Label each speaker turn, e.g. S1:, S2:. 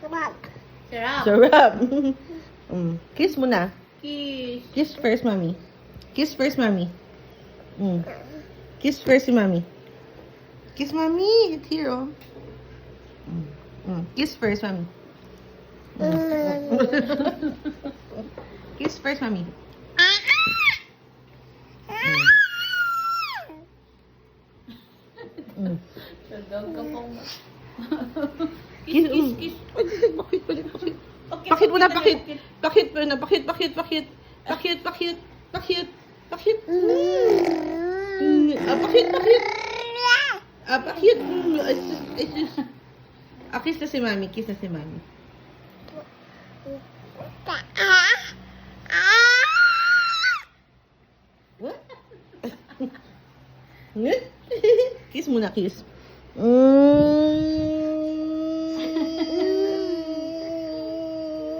S1: Sarap.
S2: Sarap. Kiss muna.
S1: Kiss.
S2: Kiss first, mommy. Kiss first, mommy. Kiss first si mommy. Kiss mommy. It's here, oh. Kiss first, mommy. Kiss first, mommy.
S1: Sadog ka pong...
S2: Kiss,
S1: kiss.
S2: Bakit? Bakit mo na, bakit? Bakit mo na, bakit? Bakit? Bakit? Bakit? Bakit? Bakit? Bakit? Bakit? Bakit? Bakit? Kiss na si mami, kiss na si mami. What? Kiss muna, kiss.